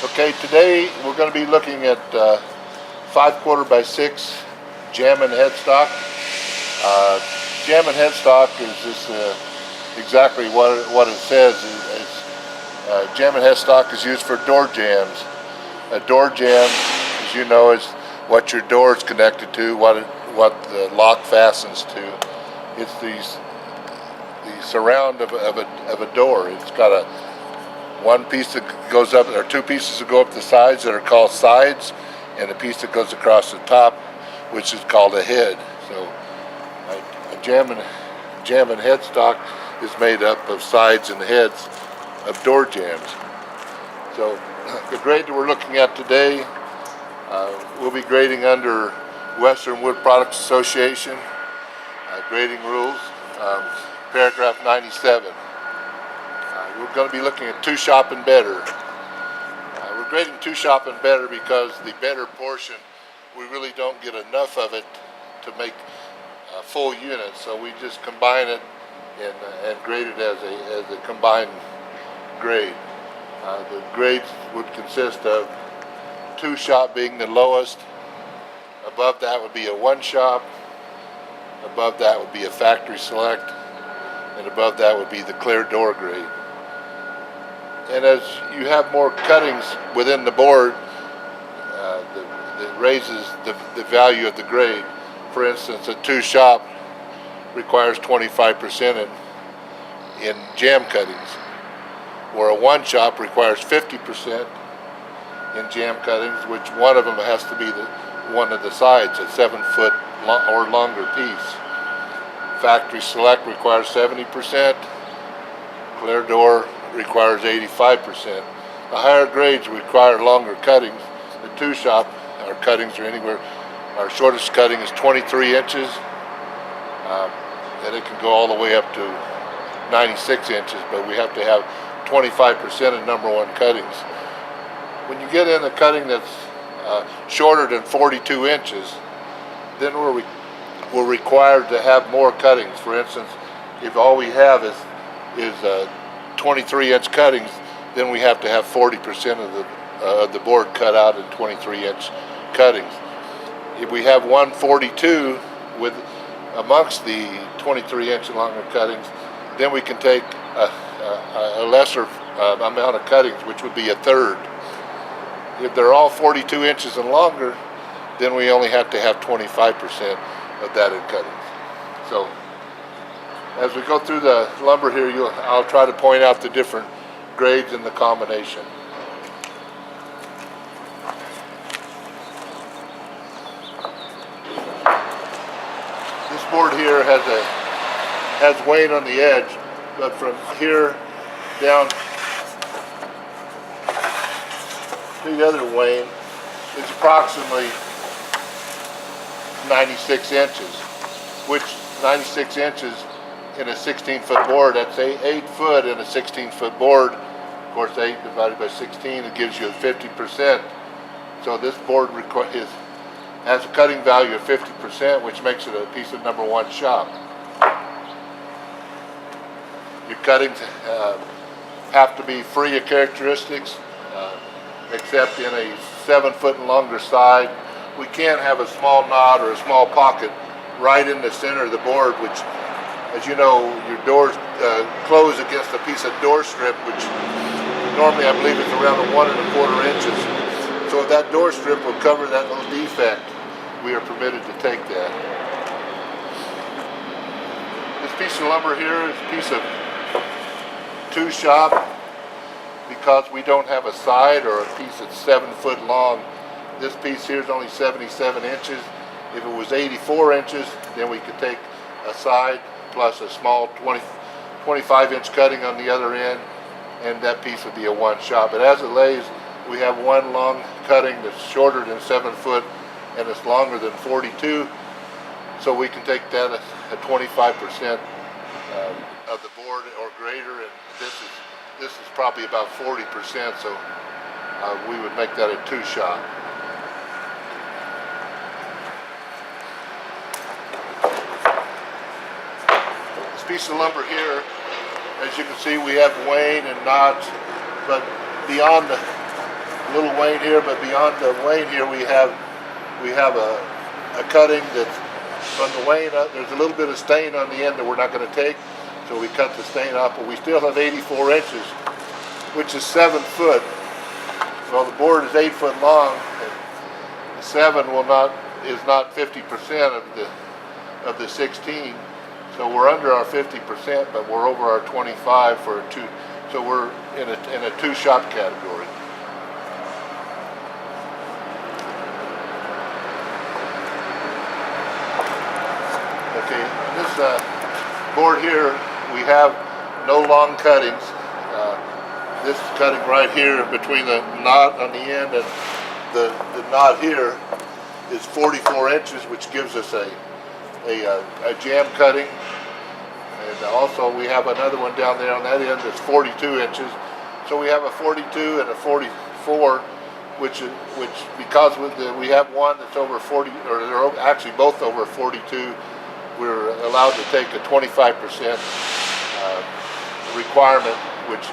Okay, today we're going to be looking at 5/4 by 6 jam and headstock. Jam and headstock is just exactly what it says. Jam and headstock is used for door jams. A door jam, as you know, is what your door is connected to, what the lock fastens to. It's the surround of a door. It's got one piece that goes up, or two pieces that go up the sides that are called sides, and a piece that goes across the top, which is called a head. So a jam and headstock is made up of sides and heads of door jams. So the grade that we're looking at today, we'll be grading under Western Wood Products Association grading rules, paragraph 97. We're going to be looking at 2 shop and better. We're grading 2 shop and better because the better portion, we really don't get enough of it to make a full unit, so we just combine it and grade it as a combined grade. The grades would consist of 2 shop being the lowest. Above that would be a 1 shop. Above that would be a factory select, and above that would be the clear door grade. And as you have more cuttings within the board, that raises the value of the grade. For instance, a 2 shop requires 25% in jam cuttings, where a 1 shop requires 50% in jam cuttings, which one of them has to be one of the sides, a 7-foot or longer piece. Factory select requires 70%. Clear door requires 85%. The higher grades require longer cuttings. The 2 shop, our cuttings are anywhere, our shortest cutting is 23 inches, and it can go all the way up to 96 inches, but we have to have 25% of number 1 cuttings. When you get in a cutting that's shorter than 42 inches, then we're required to have more cuttings. For instance, if all we have is 23-inch cuttings, then we have to have 40% of the board cut out in 23-inch cuttings. If we have 142 with amongst the 23-inch and longer cuttings, then we can take a lesser amount of cuttings, which would be a third. If they're all 42 inches and longer, then we only have to have 25% of that in cuttings. So as we go through the lumber here, I'll try to point out the different grades in the combination. This board here has wane on the edge, but from here down to the other wane is approximately 96 inches, which 96 inches in a 16-foot board, that's 8 foot in a 16-foot board. Of course, 8 divided by 16, it gives you 50%. So this board has a cutting value of 50%, which makes it a piece of number 1 shop. Your cuttings have to be free of characteristics, except in a 7-foot and longer side. We can't have a small knot or a small pocket right in the center of the board, which, as you know, your doors close against a piece of door strip, which normally I believe is around 1¼ inches. So if that door strip will cover that little defect, we are permitted to take that. This piece of lumber here is a piece of 2 shop. Because we don't have a side or a piece that's 7 foot long, this piece here is only 77 inches. If it was 84 inches, then we could take a side plus a small 25-inch cutting on the other end, and that piece would be a 1 shop. But as it lays, we have 1 long cutting that's shorter than 7 foot and it's longer than 42, so we can take that at 25% of the board or greater, and this is probably about 40%, so we would make that a 2 shop. This piece of lumber here, as you can see, we have wane and knots, but beyond little wane here, but beyond the wane here we have a cutting that's from the wane up. There's a little bit of stain on the end that we're not going to take, so we cut the stain off, but we still have 84 inches, which is 7 foot. Well, the board is 8 foot long, and 7 is not 50% of the 16. So we're under our 50%, but we're over our 25 for a 2. So we're in a 2 shop category. Okay, this board here, we have no long cuttings. This cutting right here between the knot on the end and the knot here is 44 inches, which gives us a jam cutting. And also we have another one down there on that end that's 42 inches. So we have a 42 and a 44, which because we have one that's over 40, or they're actually both over 42, we're allowed to take a 25% requirement, which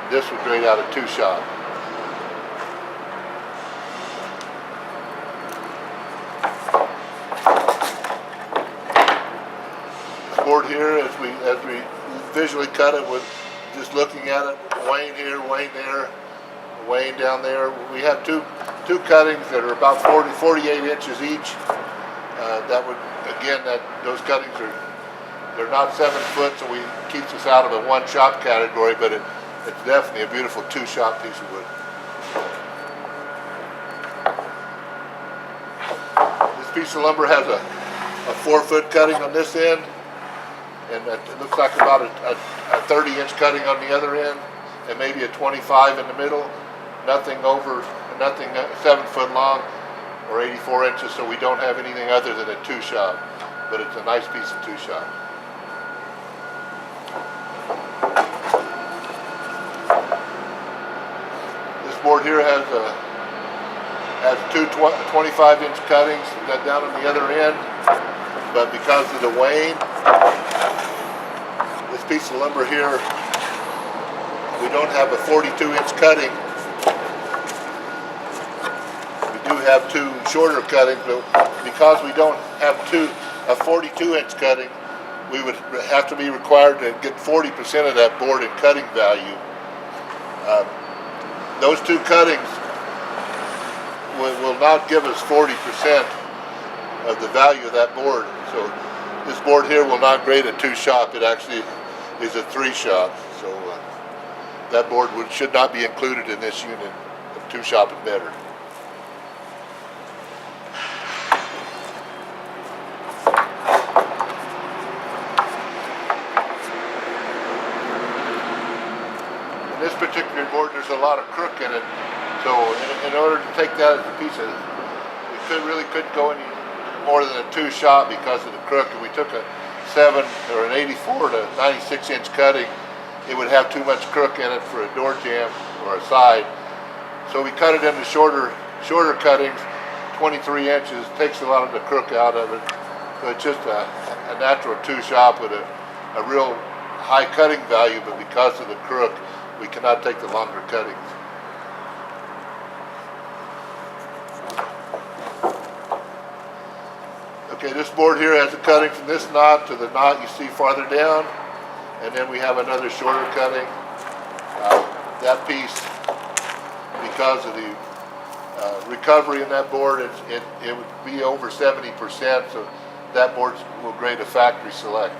this would grade out a 2 shop. This board here, as we visually cut it with just looking at it, wane here, wane there, wane down there. We have two cuttings that are about 48 inches each. That would, again, those cuttings they're not 7 foot, so we keeps us out of a 1 shop category, but it's definitely a beautiful 2 shop piece of wood. This piece of lumber has a 4 foot cutting on this end, and it looks like about a 30 inch cutting on the other end, and maybe a 25 in the middle. Nothing 7 foot long or 84 inches, so we don't have anything other than a 2 shop, but it's a nice piece of 2 shop. This board here has two 25 inch cuttings down on the other end, but because of the wane, this piece of lumber here, we don't have a 42 inch cutting. We do have 2 shorter cuttings, but because we don't have a 42 inch cutting, we would have to be required to get 40% of that board in cutting value. Those 2 cuttings will not give us 40% of the value of that board. So this board here will not grade a 2 shop. It actually is a 3 shop. So that board should not be included in this unit of 2 shop and better. This particular board, there's a lot of crook in it, so in order to take that as a piece of, we couldn't go any more than a 2 shop because of the crook. And we took a 7 or an 84 to 96 inch cutting, it would have too much crook in it for a door jamb or a side. So we cut it into shorter cuttings, 23 inches, takes a lot of the crook out of it. So it's just a natural 2 shop with a real high cutting value, but because of the crook, we cannot take the longer cuttings. Okay, this board here has a cutting from this knot to the knot you see farther down, and then we have another shorter cutting. That piece, because of the recovery in that board, it would be over 70%, so that board will grade a factory select.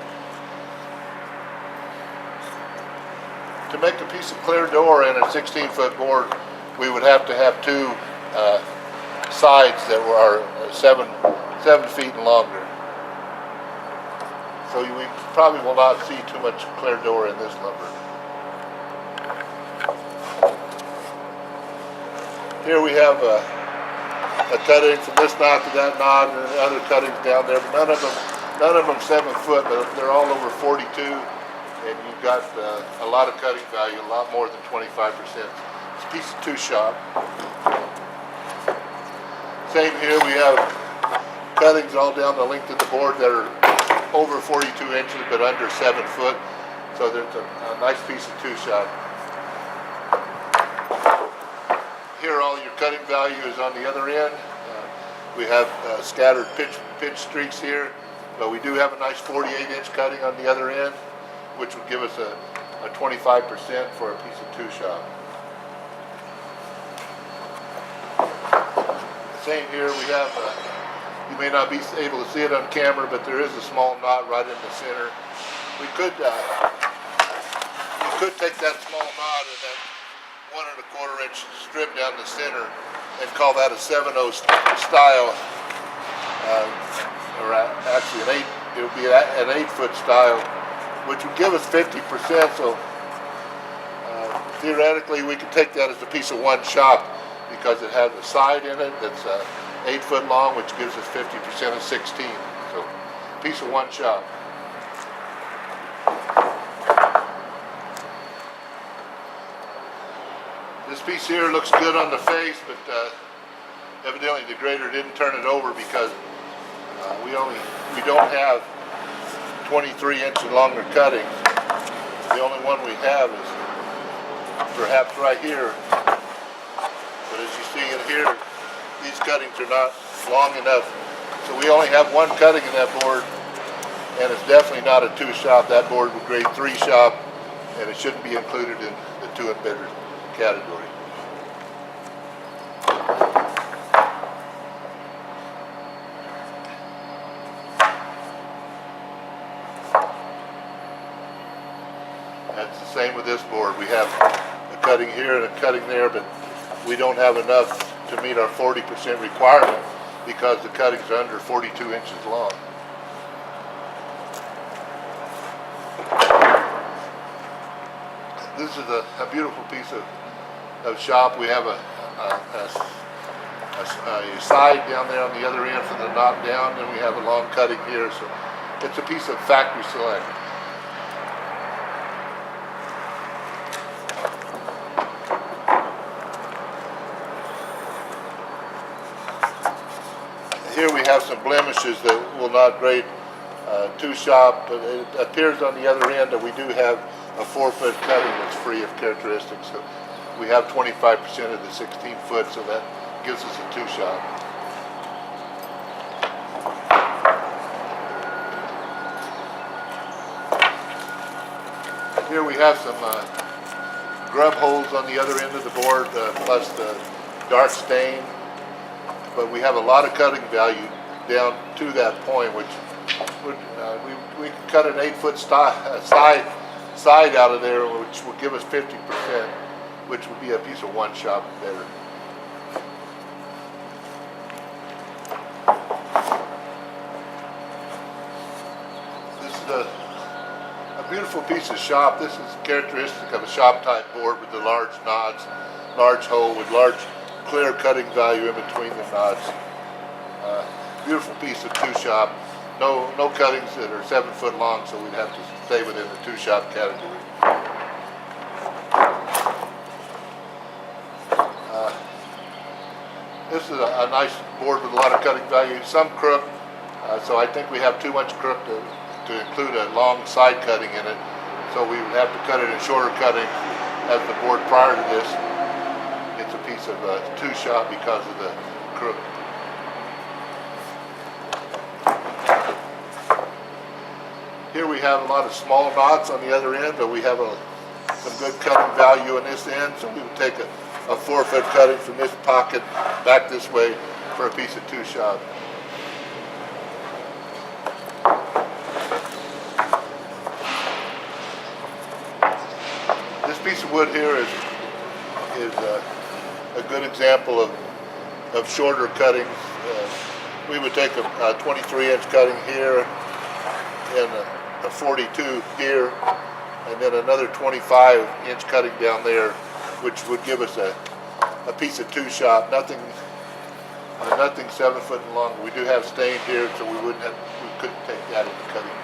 To make a piece of clear door in a 16-foot board, we would have to have 2 sides that are 7 feet and longer. So we probably will not see too much clear door in this lumber. Here we have a cutting from this knot to that knot, and other cuttings down there, but none of them 7 foot, but they're all over 42. And you've got a lot of cutting value, a lot more than 25%. It's a piece of 2 shop. Same here, we have cuttings all down the length of the board that are over 42 inches but under 7 foot. So there's a nice piece of 2 shop. Here here, all your cutting value is on the other end. We have scattered pitch streaks here, but we do have a nice 48-inch cutting on the other end, which would give us a 25% for a piece of two-shop. Same here, we have, you may not be able to see it on camera, but there is a small knot right in the center. We could take that small knot and then 1 1/4 inch strip down the center and call that a 7/0 style, or actually it would be an 8-foot style, which would give us 50%. So theoretically, we could take that as a piece of one shop because it has a side in it that's 8 foot long, which gives us 50% of 16. So piece of one shop. This piece here looks good on the face, but evidently the grader didn't turn it over because we don't have 23-inch and longer cuttings. The only one we have is perhaps right here. But as you see in here, these cuttings are not long enough. So we only have one cutting in that board, and it's definitely not a 2-shop. That board would grade 3-shop, and it shouldn't be included in the 2 and better category. That's the same with this board. We have a cutting here and a cutting there, but we don't have enough to meet our 40% requirement because the cuttings are under 42 inches long. This is a beautiful piece of shop. We have a side down there on the other end from the knot down, and we have a long cutting here. So it's a piece of factory select. Here we have some blemishes that will not grade 2-shop, but it appears on the other end that we do have a 4-foot cutting that's free of characteristics. So we have 25% of the 16-foot, so that gives us a 2-shop. Here we have some grub holes on the other end of the board, plus the dark stain. But we have a lot of cutting value down to that point, which would, we could cut an 8-foot side out of there, which would give us 50%, which would be a piece of 1-shop better. This is a beautiful piece of shop. This is characteristic of a shop type board with the large knots, large hole with large clear cutting value in between the knots. Beautiful piece of 2-shop. No cuttings that are 7 foot long, so we'd have to stay within the 2-shop category. This is a nice board with a lot of cutting value. Some crook, so I think we have too much crook to include a long side cutting in it. So we would have to cut it in shorter cutting as the board prior to this. It's a piece of 2-shop because of the crook. Here we have a lot of small knots on the other end, but we have some good cutting value on this end, so we would take a 4-foot cutting from this pocket back this way for a piece of 2-shop. This piece of wood here is a good example of shorter cuttings. We would take a 23-inch cutting here and a 42 here, and then another 25-inch cutting down there, which would give us a piece of 2-shop. Nothing 7 foot and longer. We do have stain here, so we couldn't take that in the cutting.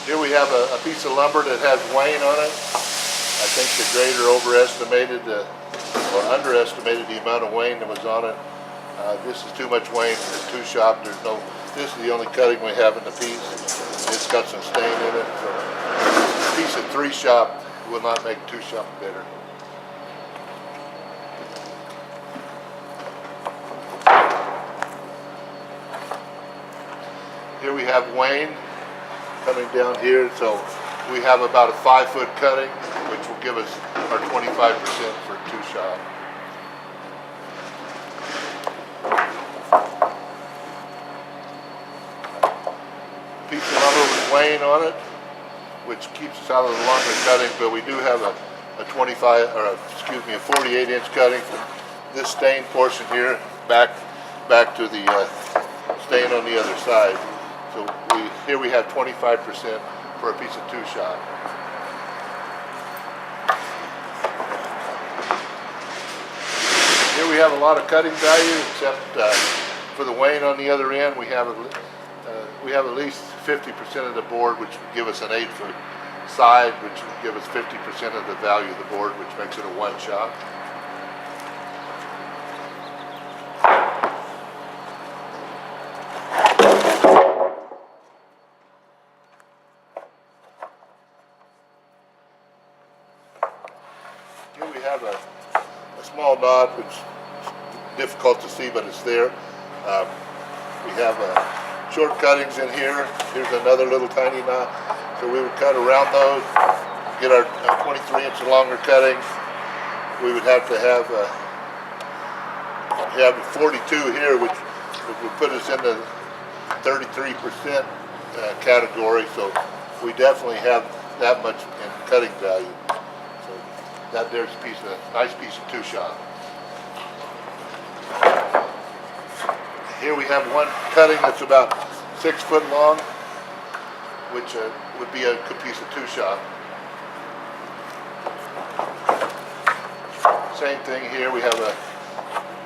Here we have a piece of lumber that has wane on it. I think the grader overestimated or underestimated the amount of wane that was on it. This is too much wane for a 2-shop. There's no This is the only cutting we have in the piece. It's got some stain in it. So a piece of 3-shop will not make 2-shop better. Here we have Wayne coming down here, so we have about a 5-foot cutting, which will give us our 25% for 2-shop. Piece of lumber with Wayne on it, which keeps us out of the longer cutting, but we do have a 48-inch cutting from this stained portion here back to the stain on the other side. So here we have 25% for a piece of 2-shop. Here we have a lot of cutting value, except for the Wayne on the other end, we have at least 50% of the board, which would give us an 8-foot side, which would give us 50% of the value of the board, which makes it a 1-shop. Here we have a small knot, which is difficult to see, but it's there. We have short cuttings in here. Here's another little tiny knot. So we would cut around those, get our 23-inch longer cuttings. We would have to have 42 here, which would put us in the 33% category. So we definitely have that much in cutting value. So that there's a nice piece of 2-shop. Here we have one cutting that's about 6 foot long, which would be a good piece of 2-shop. Same thing here. We have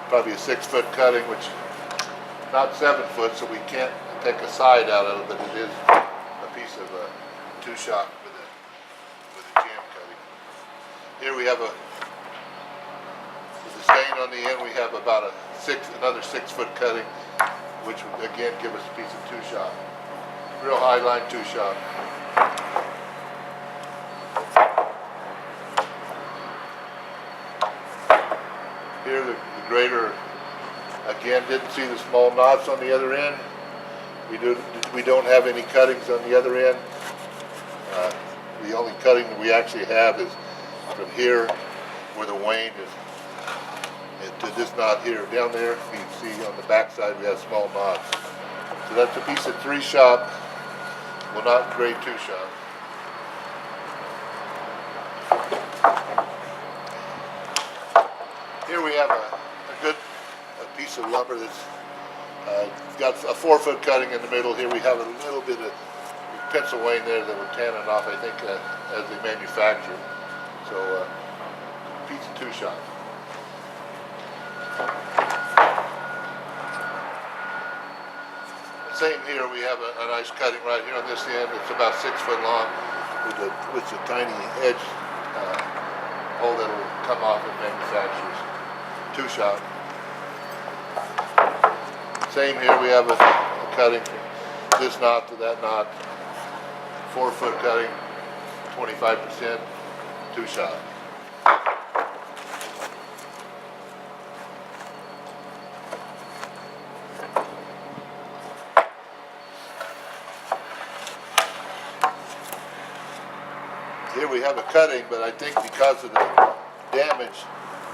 probably a 6-foot cutting, which not 7 foot, so we can't take a side out of it, but it is a piece of a 2-shop with a jam cutting. Here we have with the stain on the end, we have about another 6-foot cutting, which would again give us a piece of 2-shop. Real high line 2-shop. Here the grader again didn't see the small knots on the other end. We don't have any cuttings on the other end. The only cutting that we actually have is from here where the Wayne is to this knot here. Down there you can see on the back side we have small knots. So that's a piece of 3-shop, will not grade 2-shop. Here we have a good piece of lumber that's got a 4-foot cutting in the middle. Here we have a little bit of pencil Wayne there that we're tanning off, I think, as they manufacture. So piece of 2-shop. Same here, we have a nice cutting right here on this end. It's about 6 foot long with a tiny edge hole that will come off in manufacturers. 2-shop. Same here, we have a cutting from this knot to that knot. 4-foot cutting, 25%, 2-shop. Here we have a cutting, but I think because of the damage,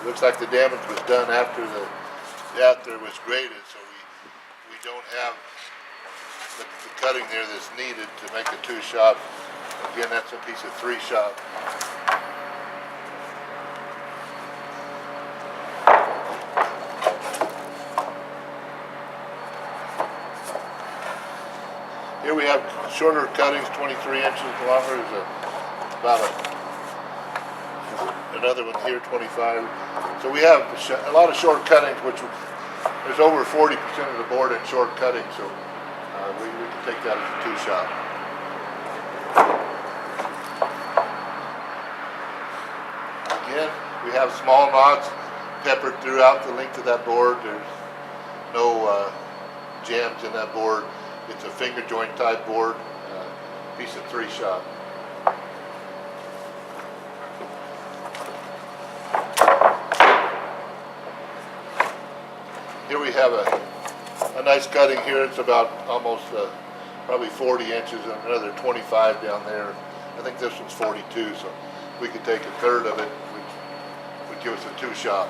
it looks like the damage was done after it was graded, so we don't have the cutting there that's needed to make a 2-shop. Again, that's a piece of 3-shop. Here we have shorter cuttings, 23 inches longer. There's about another one here, 25. So we have a lot of short cuttings, which there's over 40% of the board in short cutting, so we can take that as a 2-shop. Again, we have small knots peppered throughout the length of that board. There's no jams in that board. It's a finger joint type board, piece of 3-shot. Here we have a nice cutting here. It's about almost probably 40 inches and another 25 down there. I think this one's 42, so we could take a third of it, which would give us a 2-shot.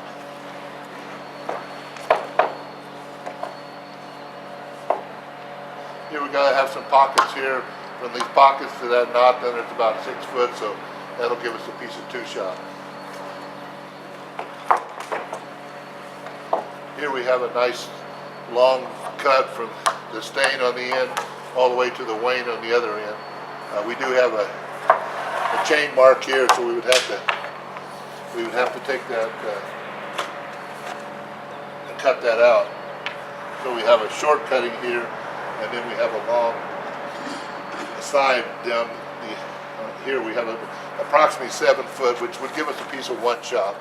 Here we gotta have some pockets here. From these pockets to that knot, then it's about 6 foot, so that'll give us a piece of 2-shot. Here we have a nice long cut from the stain on the end all the way to the wane on the other end. We do have a chain mark here, so we would have to take that and cut that out. So we have a short cutting here, and then we have a long side down here. We have approximately 7 foot, which would give us a piece of 1-shot.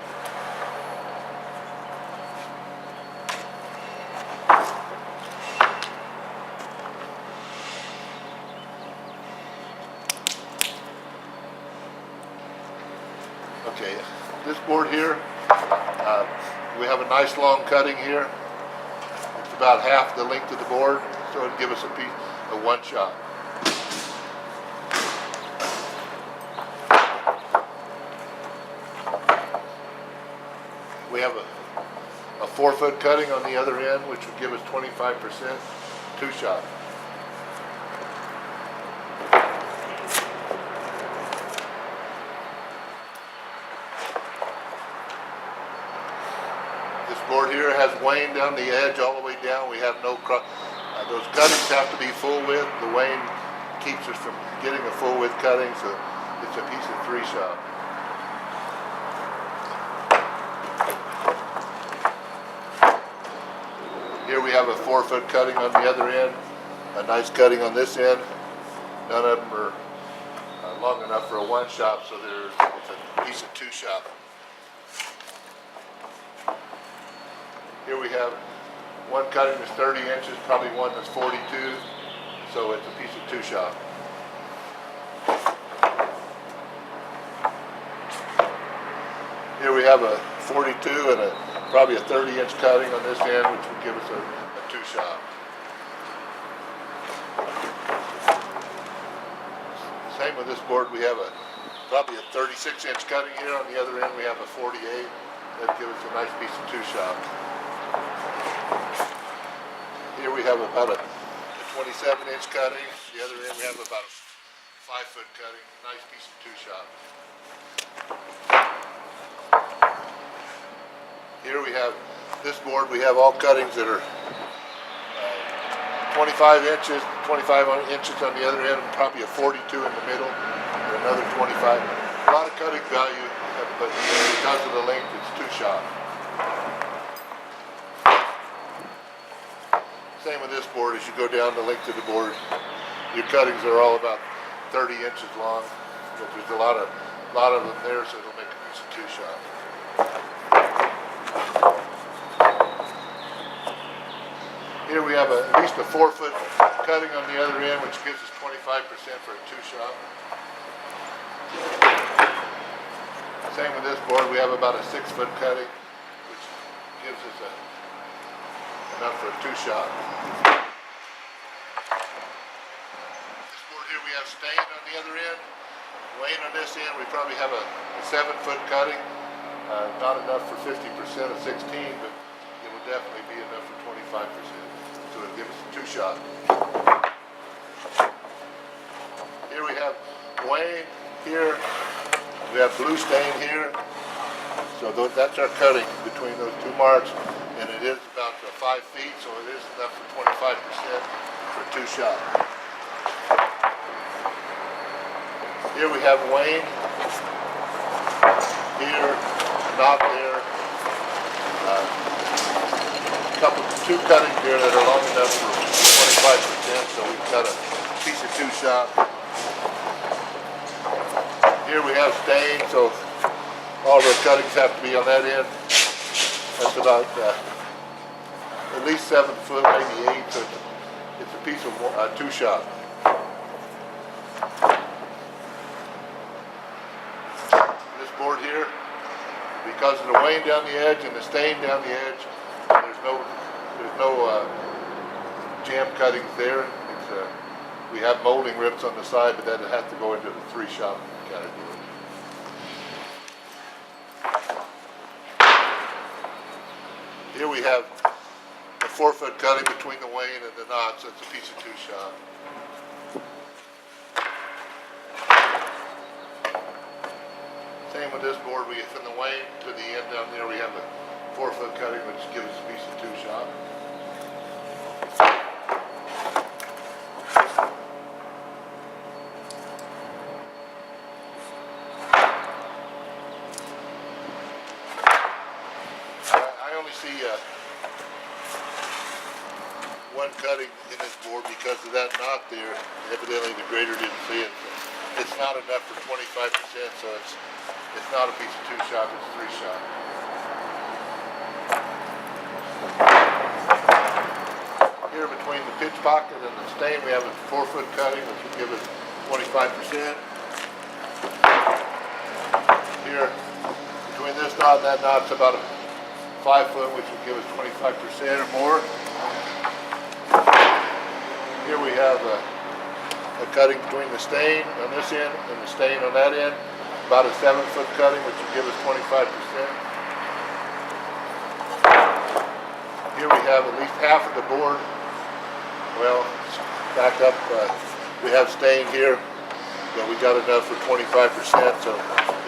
Okay, this board here, we have a nice long cutting here. It's about half the length of the board, so it'd give us a piece of 1-shot. We have a 4-foot cutting on the other end, which would give us 25%, 2-shot. This board here has wane down the edge all the way down. We have no those cuttings have to be full width. The wane keeps us from getting a full width cutting, so it's a piece of 3-shot. Here we have a 4-foot cutting on the other end, a nice cutting on this end. None of them are long enough for a 1-shot, so it's a piece of 2-shot. Here we have one cutting that's 30 inches, probably one that's 42, so it's a piece of 2-shot. Here we have a 42 and probably a 30-inch cutting on this end, which would give us a 2-shot. Same with this board. We have probably a 36-inch cutting here. On the other end, we have a 48. That'd give us a nice piece of 2-shot. Here we have about a 27-inch cutting. The other end, we have about a 5-foot cutting. Nice piece of 2-shot. Here we have this board. We have all cuttings that are 25 inches, 25 inches on the other end, and probably a 42 in the middle, and another 25. A lot of cutting value, but because of the length, it's 2-shot. Same with this board. As you go down the length of the board, your cuttings are all about 30 inches long. But there's a lot of them there, so it'll make a piece of 2-shot. Here we have at least a 4-foot cutting on the other end, which gives us 25% for a 2-shot. Same with this board. We have about a 6-foot cutting, which gives us enough for a 2-shot. This board here, we have stain on the other end. Wane on this end, we probably have a 7-foot cutting. Not enough for 50% of 16, but it would definitely be enough for 25%. So it'll give us a 2-shot. Here we have wane here. We have blue stain here. So that's our cutting between those two marks. And it is about 5 feet, so it is enough for 25% for a 2-shot. Here we have wane. Here, not there. Two cuttings here that are long enough for 25%, so we've got a piece of 2-shot. Here we have stain, so all of our cuttings have to be on that end. That's about at least 7 foot, maybe 8, so It's a piece of 2 shot. This board here, because of the wane down the edge and the stain down the edge, there's no jam cuttings there. We have molding rips on the side, but that has to go into the 3 shot category. Here we have a 4-foot cutting between the wane and the knot, so it's a piece of 2 shot. Same with this board. From the wane to the end down there, we have a 4-foot cutting, which gives us a piece of 2 shot. I only see one cutting in this board because of that knot there. Evidently the grader didn't see it. It's not enough for 25%, so it's not a piece of 2 shot, it's 3 shot. Here between the pitch pocket and the stain, we have a 4-foot cutting, which will give us 25%. Here, between this knot and that knot, it's about a 5-foot, which will give us 25% or more. Here we have a cutting between the stain on this end and the stain on that end, about a 7-foot cutting, which will give us 25%. Here we have at least half of the board. Well, back up, we have stain here, but we got enough for 25%, so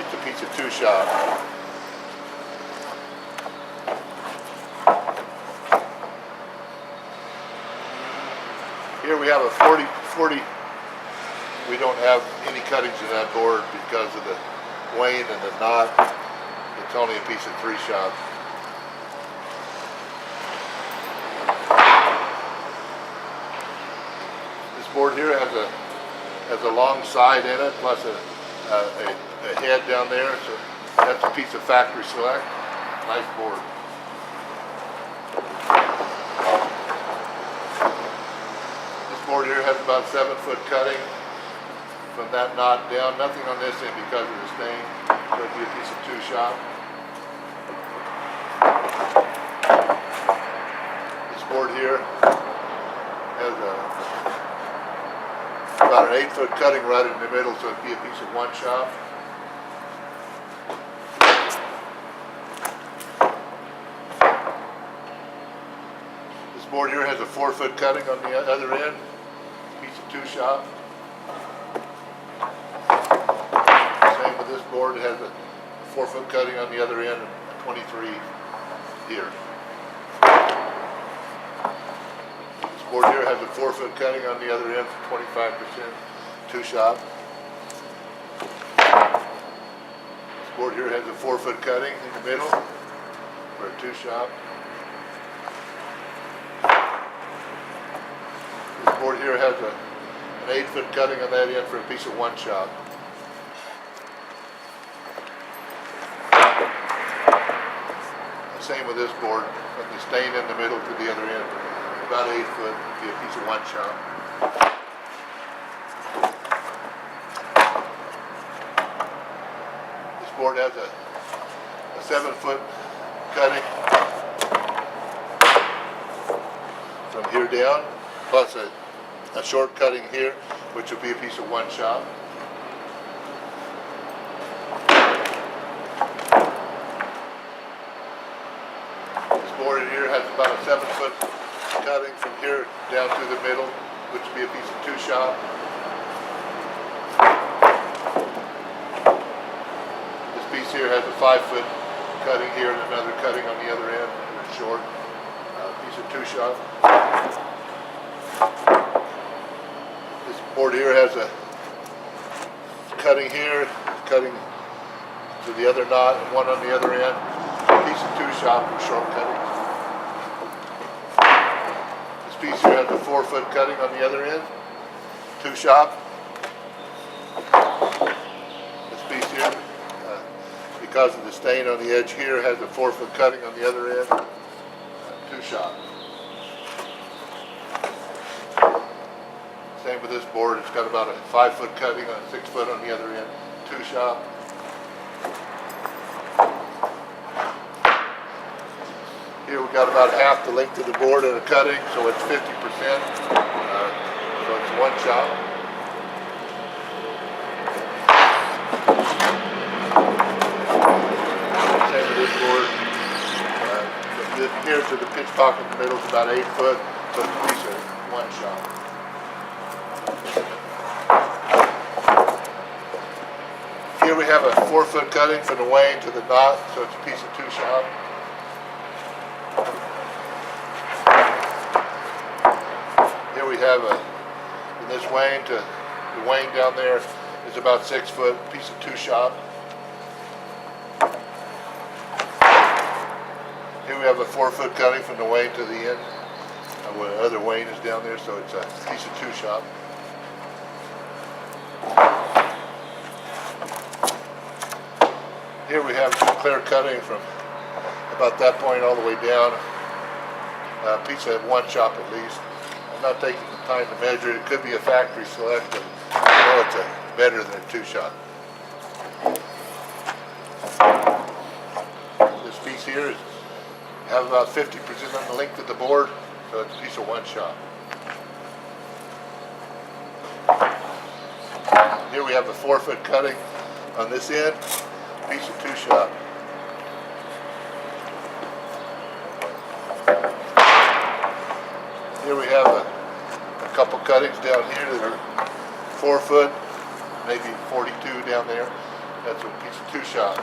it's a piece of 2 shot. Here we have a 40. We don't have any cuttings in that board because of the wane and the knot. It's only a piece of 3 shot. This board here has a long side in it, plus a head down there. So that's a piece of factory select. Nice board. This board here has about 7-foot cutting from that knot down. Nothing on this end because of the stain, so it'd be a piece of 2 shot. This board here has about an 8-foot cutting right in the middle, so it'd be a piece of 1 shot. This board here has a 4-foot cutting on the other end, piece of 2 shot. This board has a 4-foot cutting on the other end and 23 here. This board here has a 4-foot cutting on the other end for 25%, 2 shot. This board here has a 4-foot cutting in the middle for a 2 shot. This board here has an 8-foot cutting on that end for a piece of 1 shot. Same with this board, from the stain in the middle to the other end, about 8 foot, be a piece of 1 shot. This board has a 7-foot cutting from here down, plus a short cutting here, which will be a piece of 1 shot. Board here has about a 7-foot cutting from here down through the middle, which would be a piece of 2 shot. This piece here has a 5-foot cutting here and another cutting on the other end, and it's short, piece of 2 shot. This board here has a cutting here, cutting to the other knot, and one on the other end, a piece of 2 shot for short cutting. This piece here has a 4-foot cutting on the other end, 2 shot. This piece here, because of the stain on the edge here, has a 4-foot cutting on the other end, 2 shot. Same with this board. It's got about a 5-foot cutting and a 6-foot on the other end. 2-shop. Here we got about half the length of the board in a cutting, so it's 50%. So it's 1-shop. Same with this board. Here to the pitch pocket in the middle is about 8 foot, so it's a piece of 1-shop. Here we have a 4-foot cutting from the wane to the knot, so it's a piece of 2-shop. Here we have in this wane to the wane down there is about 6 foot, piece of 2-shop. Here we have a 4-foot cutting from the wane to the end. Where the other wane is down there, so it's a piece of 2-shop. Here we have some clear cutting from about that point all the way down. A piece of 1-shop at least. I'm not taking the time to measure it. It could be a factory select, but I know it's better than a 2-shop. This piece here is have about 50% on the length of the board, so it's a piece of 1-shop. Here we have a 4-foot cutting on this end, piece of 2-shop. Here we have a couple cuttings down here that are 4 foot, maybe 42 down there. That's a piece of 2-shop.